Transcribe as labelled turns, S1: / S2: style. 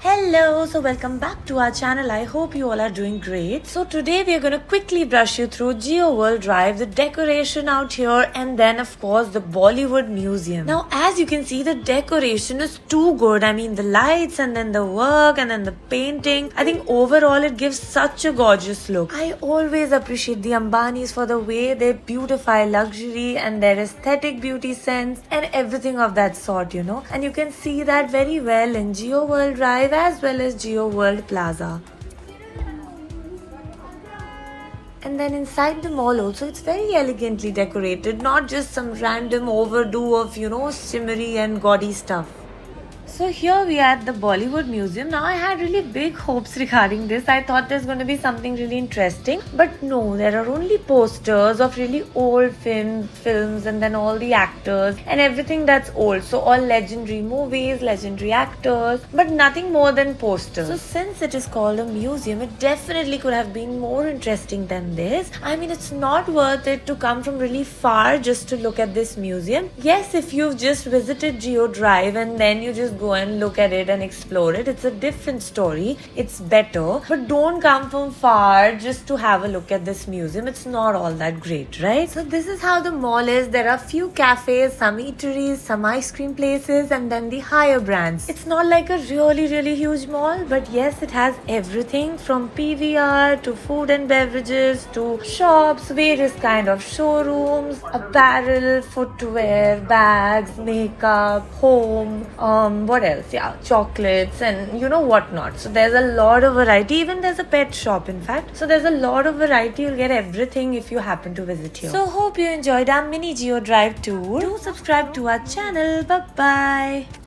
S1: Hello, so welcome back to our channel. I hope you all are doing great. So today we are going to quickly brush you through Geo World Drive, the decoration out here, and then of course the Bollywood Museum. Now as you can see, the decoration is too good. I mean the lights and then the work and then the painting. I think overall it gives such a gorgeous look. I always appreciate the Ambanis for the way they beautify luxury and their aesthetic beauty sense and everything of that sort, And you can see that very well in Geo World Drive as well as Geo World Plaza. And then inside the mall also, it's very elegantly decorated, not just some random overdo of, shimmery and gaudy stuff. So here we are at the Bollywood Museum. Now I had really big hopes regarding this. I thought there's going to be something really interesting. But no, there are only posters of really old films and then all the actors and everything that's old. So all legendary movies, legendary actors, but nothing more than posters. So since it is called a museum, it definitely could have been more interesting than this. I mean, it's not worth it to come from really far just to look at this museum. Yes, if you've just visited Geo Drive and then you just go and look at it and explore it, it's a different story. It's better, but don't come from far just to have a look at this museum. It's not all that great, right? So this is how the mall is. There are few cafes, some eateries, some ice cream places, and then the higher brands. It's not like a really huge mall, but yes, it has everything from PVR to food and beverages to shops, various kind of showrooms, apparel, footwear, bags, makeup, home, what else? Yeah, chocolates and whatnot. So there's a lot of variety. Even there's a pet shop, in fact. So there's a lot of variety. You'll get everything if you happen to visit here. So hope you enjoyed our mini Geo Drive tour. Do subscribe to our channel. Bye bye.